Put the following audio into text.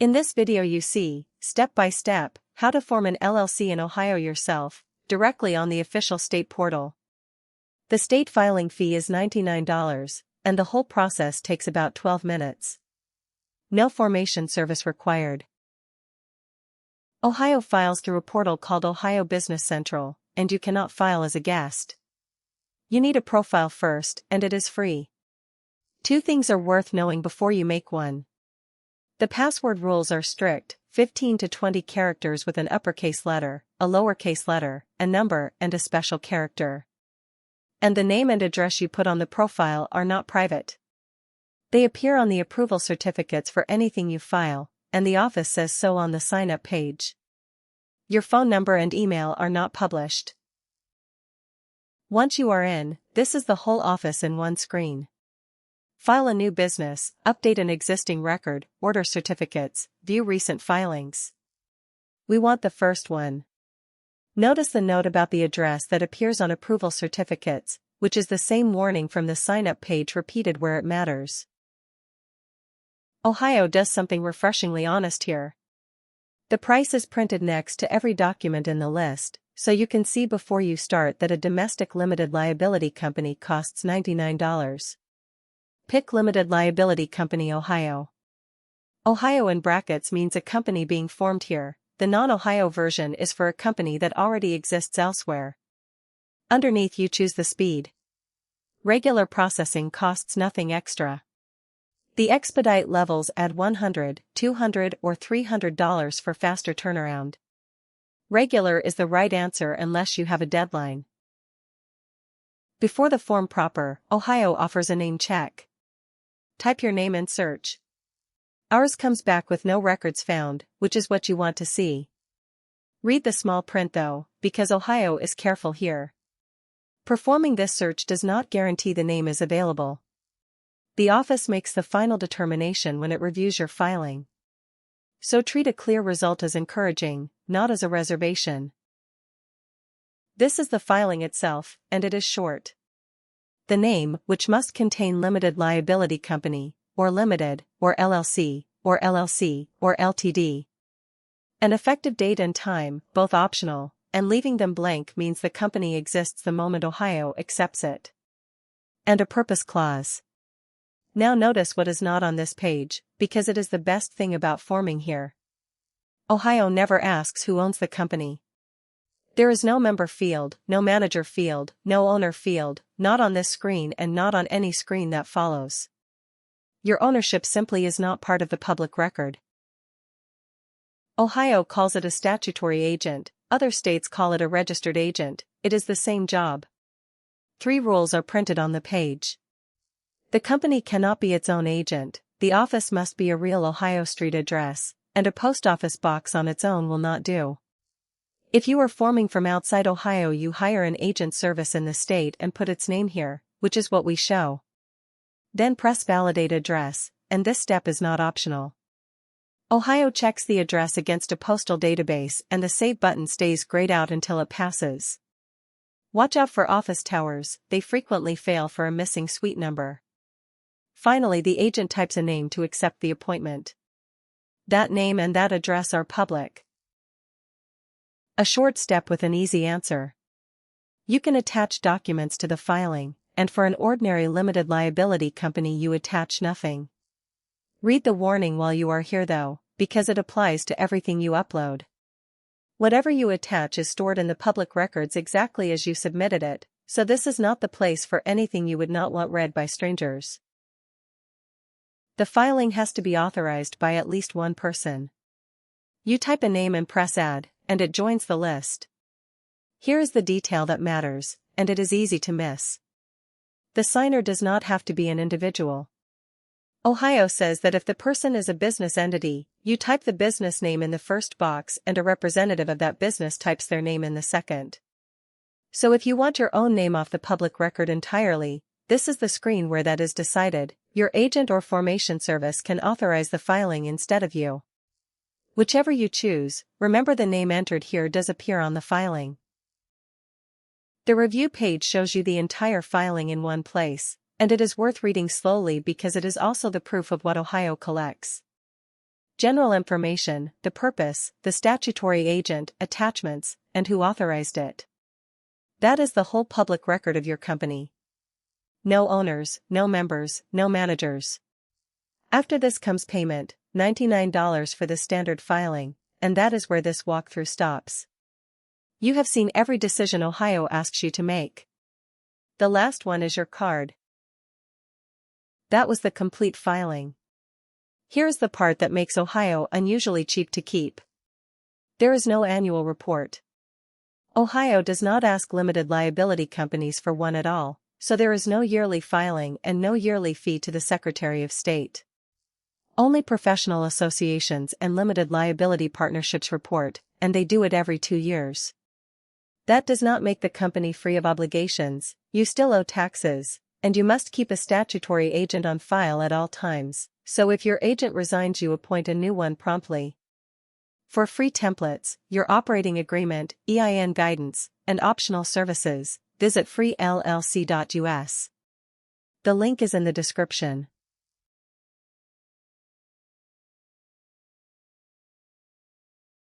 In this video you see, step by step, how to form an LLC in Ohio yourself, directly on the official state portal. The state filing fee is $99, and the whole process takes about 12 minutes. No formation service required. Ohio files through a portal called Ohio Business Central, and you cannot file as a guest. You need a profile first, and it is free. Two things are worth knowing before you make one. The password rules are strict, 15 to 20 characters with an uppercase letter, a lowercase letter, a number, and a special character. And the name and address you put on the profile are not private. They appear on the approval certificates for anything you file, and the office says so on the sign-up page. Your phone number and email are not published. Once you are in, this is the whole office in one screen. File a new business, update an existing record, order certificates, view recent filings. We want the first one. Notice the note about the address that appears on approval certificates, which is the same warning from the sign-up page repeated where it matters. Ohio does something refreshingly honest here. The price is printed next to every document in the list, so you can see before you start that a domestic limited liability company costs $99. Pick Limited Liability Company Ohio. Ohio in brackets means a company being formed here. The non-Ohio version is for a company that already exists elsewhere. Underneath you choose the speed. Regular processing costs nothing extra. The expedite levels add $100, $200, or $300 for faster turnaround. Regular is the right answer unless you have a deadline. Before the form proper, Ohio offers a name check. Type your name and search. Ours comes back with no records found, which is what you want to see. Read the small print though, because Ohio is careful here. Performing this search does not guarantee the name is available. The office makes the final determination when it reviews your filing. So treat a clear result as encouraging, not as a reservation. This is the filing itself, and it is short. The name, which must contain Limited Liability Company, or Limited, or LLC, or LLC, or Ltd. An effective date and time, both optional, and leaving them blank means the company exists the moment Ohio accepts it. And a purpose clause. Now notice what is not on this page, because it is the best thing about forming here. Ohio never asks who owns the company. There is no member field, no manager field, no owner field, not on this screen and not on any screen that follows. Your ownership simply is not part of the public record. Ohio calls it a statutory agent, other states call it a registered agent, it is the same job. 3 rules are printed on the page. The company cannot be its own agent, the office must be a real Ohio street address, and a post office box on its own will not do. If you are forming from outside Ohio, you hire an agent service in the state and put its name here, which is what we show. Then press Validate Address, and this step is not optional. Ohio checks the address against a postal database and the Save button stays grayed out until it passes. Watch out for office towers, they frequently fail for a missing suite number. Finally, the agent types a name to accept the appointment. That name and that address are public. A short step with an easy answer. You can attach documents to the filing, and for an ordinary limited liability company you attach nothing. Read the warning while you are here though, because it applies to everything you upload. Whatever you attach is stored in the public records exactly as you submitted it, so this is not the place for anything you would not want read by strangers. The filing has to be authorized by at least one person. You type a name and press Add, and it joins the list. Here is the detail that matters, and it is easy to miss. The signer does not have to be an individual. Ohio says that if the person is a business entity, you type the business name in the first box and a representative of that business types their name in the second. So if you want your own name off the public record entirely, this is the screen where that is decided. Your agent or formation service can authorize the filing instead of you. Whichever you choose, remember the name entered here does appear on the filing. The review page shows you the entire filing in one place, and it is worth reading slowly because it is also the proof of what Ohio collects. General information, the purpose, the statutory agent, attachments, and who authorized it. That is the whole public record of your company. No owners, no members, no managers. After this comes payment, $99 for the standard filing, and that is where this walkthrough stops. You have seen every decision Ohio asks you to make. The last one is your card. That was the complete filing. Here's the part that makes Ohio unusually cheap to keep. There is no annual report. Ohio does not ask limited liability companies for one at all, so there is no yearly filing and no yearly fee to the Secretary of State. Only professional associations and limited liability partnerships report, and they do it every 2 years. That does not make the company free of obligations. You still owe taxes, and you must keep a statutory agent on file at all times, so if your agent resigns, you appoint a new one promptly. For free templates, your operating agreement, EIN guidance, and optional services, visit FreeLLC.us. The link is in the description.